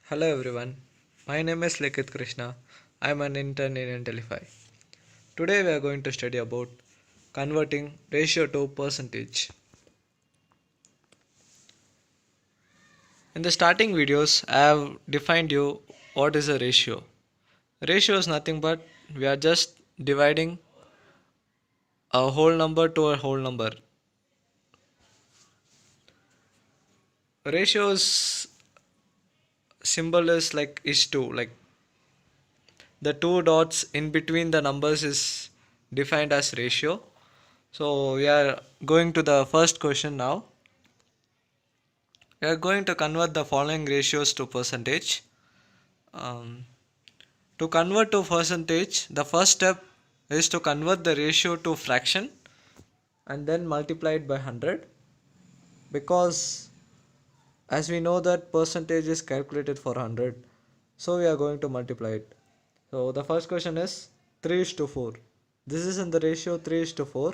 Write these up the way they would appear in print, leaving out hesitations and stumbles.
Hello everyone, my name is Lekit Krishna. I am an intern in Intelify. Today we are going to study about converting ratio to percentage. In the starting videos, I have defined you what is a ratio. Ratio is nothing but we are just dividing a whole number to a whole number. Ratio's symbol is like is to, like the two dots in between the numbers is defined as ratio. So we are going to the first question now. We are going to convert the following ratios to percentage. Um, to convert to percentage, the first step is to convert the ratio to fraction and then multiply it by 100, because as we know that percentage is calculated for 100, so we are going to multiply it. So the first question is 3 is to 4. This is in the ratio 3 is to 4.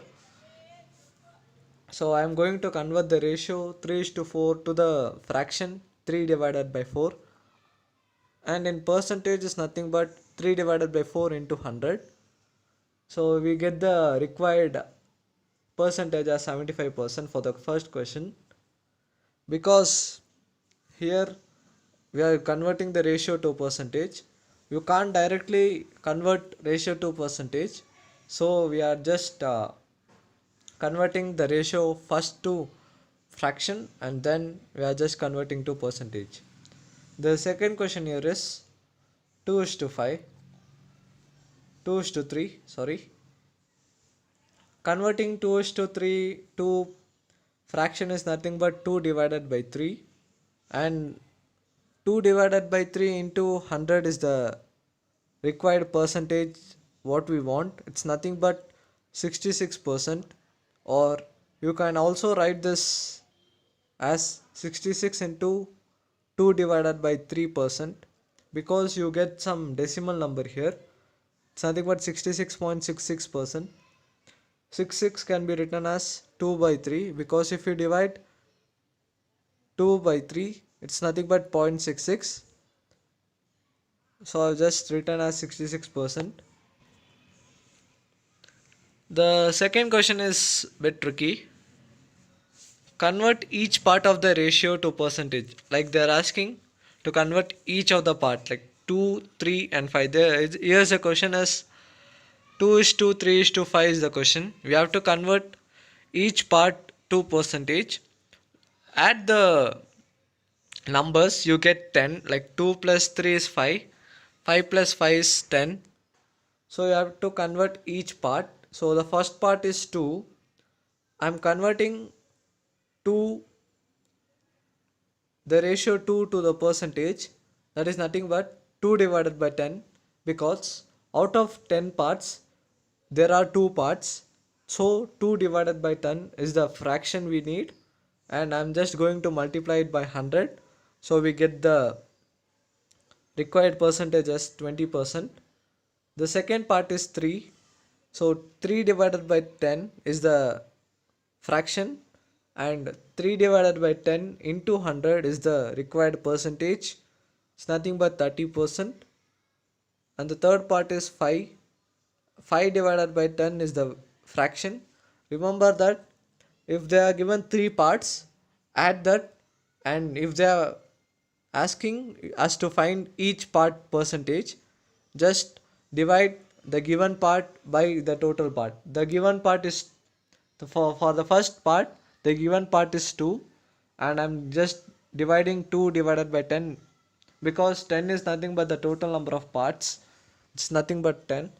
So I am going to convert the ratio 3 is to 4 to the fraction 3 divided by 4, and in percentage is nothing but 3 divided by 4 into 100. So we get the required percentage as 75% for the first question, because here we are converting the ratio to percentage. You can't directly convert ratio to percentage, so we are just converting the ratio first to fraction and then we are just converting to percentage. The second question here is 2 is to 5, 2 is to 3, sorry. Converting 2 is to 3 to fraction is nothing but 2 divided by 3, and 2 divided by 3 into 100 is the required percentage what we want. It's nothing but 66%, or you can also write this as 66 into 2 divided by 3%, because you get some decimal number here. It's nothing but 66.66%. 66 can be written as 2 by 3, because if you divide 2 by 3 it's nothing but 0.66, so I've just written as 66%. The second question is a bit tricky. Convert each part of the ratio to percentage. Like they're asking to convert each of the part, like 2, 3 and 5. Here's the question as 2 is to 3 is to 5 is the question. We have to convert each part to percentage. Add the numbers, you get 10, like 2 plus 3 is 5, 5 plus 5 is 10. So you have to convert each part. So the first part is 2. I'm converting 2, the ratio 2 to the percentage, that is nothing but 2 divided by 10, because out of 10 parts there are 2 parts, so 2 divided by 10 is the fraction we need, and I'm just going to multiply it by 100, so we get the required percentage as 20%. The second part is 3, so 3 divided by 10 is the fraction, and 3 divided by 10 into 100 is the required percentage. It's nothing but 30%. And the third part is 5. 5 divided by 10 is the fraction. Remember that if they are given 3 parts, add that, and if they are asking us to find each part percentage, just divide the given part by the total part. The given part is for the first part, the given part is 2, and I'm just dividing 2 divided by 10, because 10 is nothing but the total number of parts. It's nothing but 10.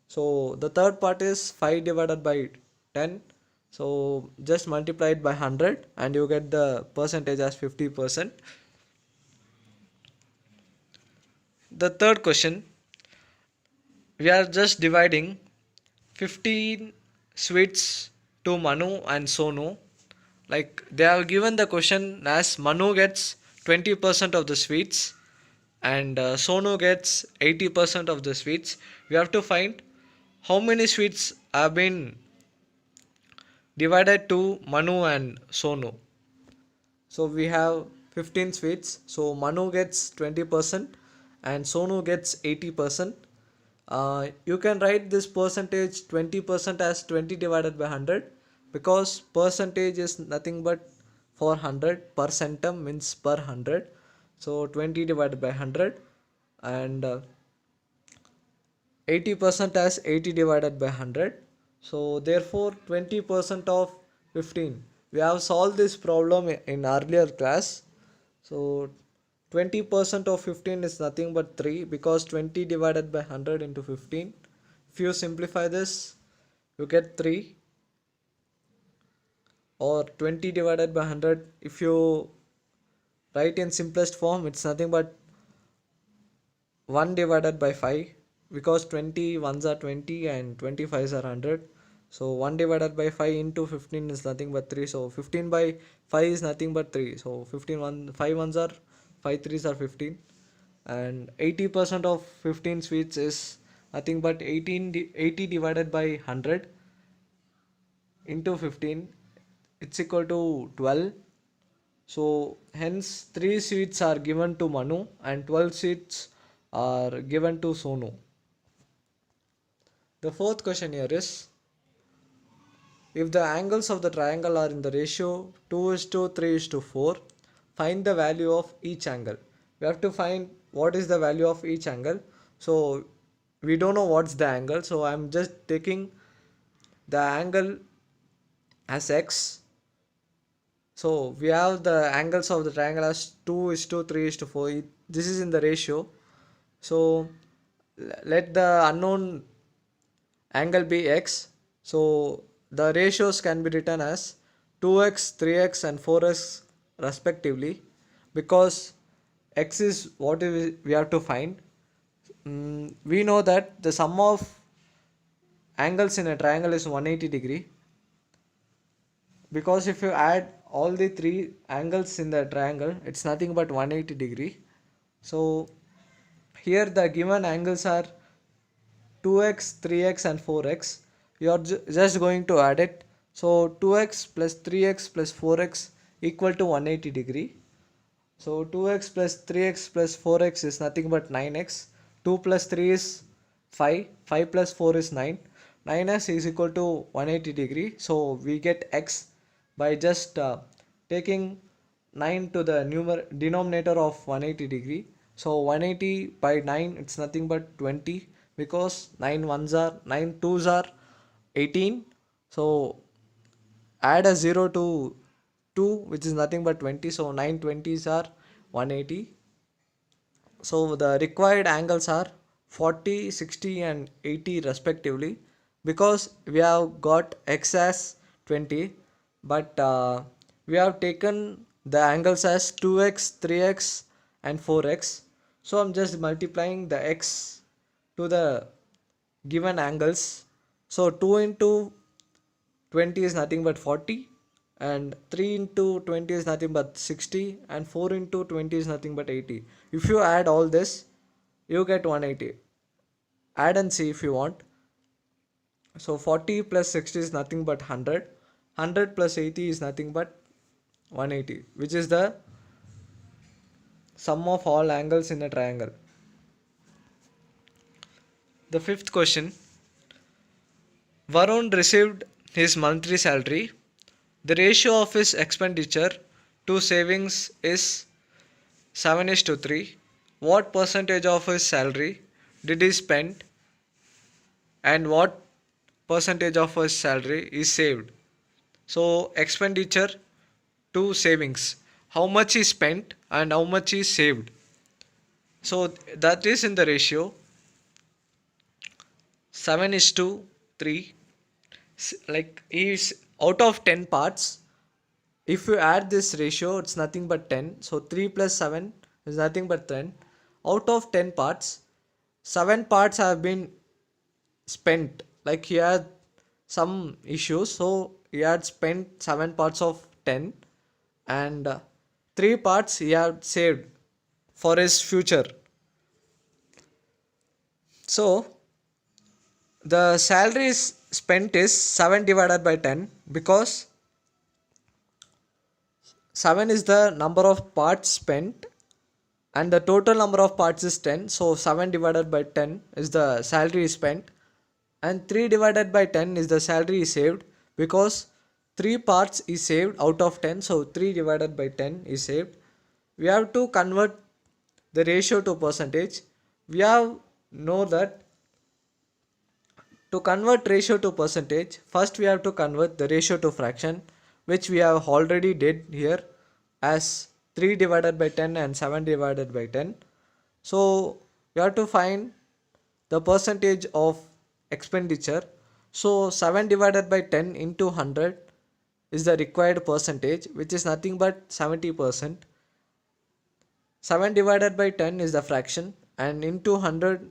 So the third part is 5 divided by 10. So just multiply it by 100 and you get the percentage as 50%. The third question, we are just dividing 15 sweets to Manu and Sonu. Like they have given the question as Manu gets 20% of the sweets and Sonu gets 80% of the sweets. We have to find how many sweets have been divided to Manu and Sonu. So we have 15 sweets. So Manu gets 20% and Sonu gets 80%. You can write this percentage 20% as 20 divided by 100, because percentage is nothing but for 100, percentum means per 100. So 20 divided by 100, and 80% as 80 divided by 100. So therefore 20% of 15. We have solved this problem in earlier class. So 20% of 15 is nothing but 3, because 20 divided by 100 into 15. If you simplify this, you get 3, or 20 divided by 100. If you write in simplest form, it's nothing but 1 divided by 5, because 20 ones are 20 and 25s are 100. So 1 divided by 5 into 15 is nothing but 3. So 15 by 5 is nothing but 3. So 5 ones are 5 threes are 15. And 80% of 15 sweets is nothing but 80 divided by 100 into 15. It's equal to 12. So hence 3 sweets are given to Manu and 12 sweets are given to Sonu. The fourth question here is, if the angles of the triangle are in the ratio 2:3:4, find the value of each angle. We have to find what is the value of each angle. So we don't know what's the angle, so I'm just taking the angle as x. So we have the angles of the triangle as 2:3:4. This is in the ratio. So let the unknown angle be x. So the ratios can be written as 2x, 3x and 4x respectively, because x is what we have to find. We know that the sum of angles in a triangle is 180 degree, because if you add all the three angles in the triangle, it's nothing but 180 degree. So here the given angles are 2x, 3x and 4x. You are just going to add it. So 2x plus 3x plus 4x equal to 180 degree. So 2x plus 3x plus 4x is nothing but 9x. 2 plus 3 is 5. 5 plus 4 is 9. 9x is equal to 180 degree. So we get x by just taking 9 to the denominator of 180 degree. So 180 by 9, it's nothing but 20, because 9 ones are 9 twos are 18. So add a 0 to 2, which is nothing but 20. So 9 20s are 180. So the required angles are 40, 60 and 80 respectively, because we have got x as 20, but we have taken the angles as 2x, 3x and 4x. So I'm just multiplying the x to the given angles. So 2 into 20 is nothing but 40, and 3 into 20 is nothing but 60, and 4 into 20 is nothing but 80. If you add all this, you get 180. Add and see if you want. So 40 plus 60 is nothing but 100. 100 plus 80 is nothing but 180, which is the sum of all angles in a triangle. The fifth question, Varun received his monthly salary. The ratio of his expenditure to savings is 7:3. What percentage of his salary did he spend, and what percentage of his salary is saved? So expenditure to savings, how much is spent and how much is saved. So that is in the ratio 7:3. Like is out of 10 parts, if you add this ratio, it's nothing but 10. So 3 plus 7 is nothing but 10. Out of 10 parts, 7 parts have been spent. Like he had some issues, so he had spent 7 parts of 10, and 3 parts he had saved for his future. So the salary is spent is 7 divided by 10, because 7 is the number of parts spent and the total number of parts is 10, so 7 divided by 10 is the salary spent, and 3 divided by 10 is the salary saved, because 3 parts is saved out of 10, so 3 divided by 10 is saved. We have to convert the ratio to percentage. We have know that to convert ratio to percentage, first we have to convert the ratio to fraction, which we have already did here as 3 divided by 10 and 7 divided by 10. So we have to find the percentage of expenditure. So 7 divided by 10 into 100 is the required percentage, which is nothing but 70%. 7 divided by 10 is the fraction, and into 100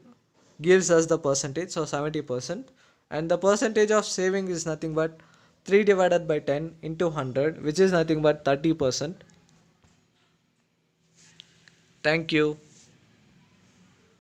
gives us the percentage, so 70%. And the percentage of saving is nothing but 3 divided by 10 into 100, which is nothing but 30%. Thank you.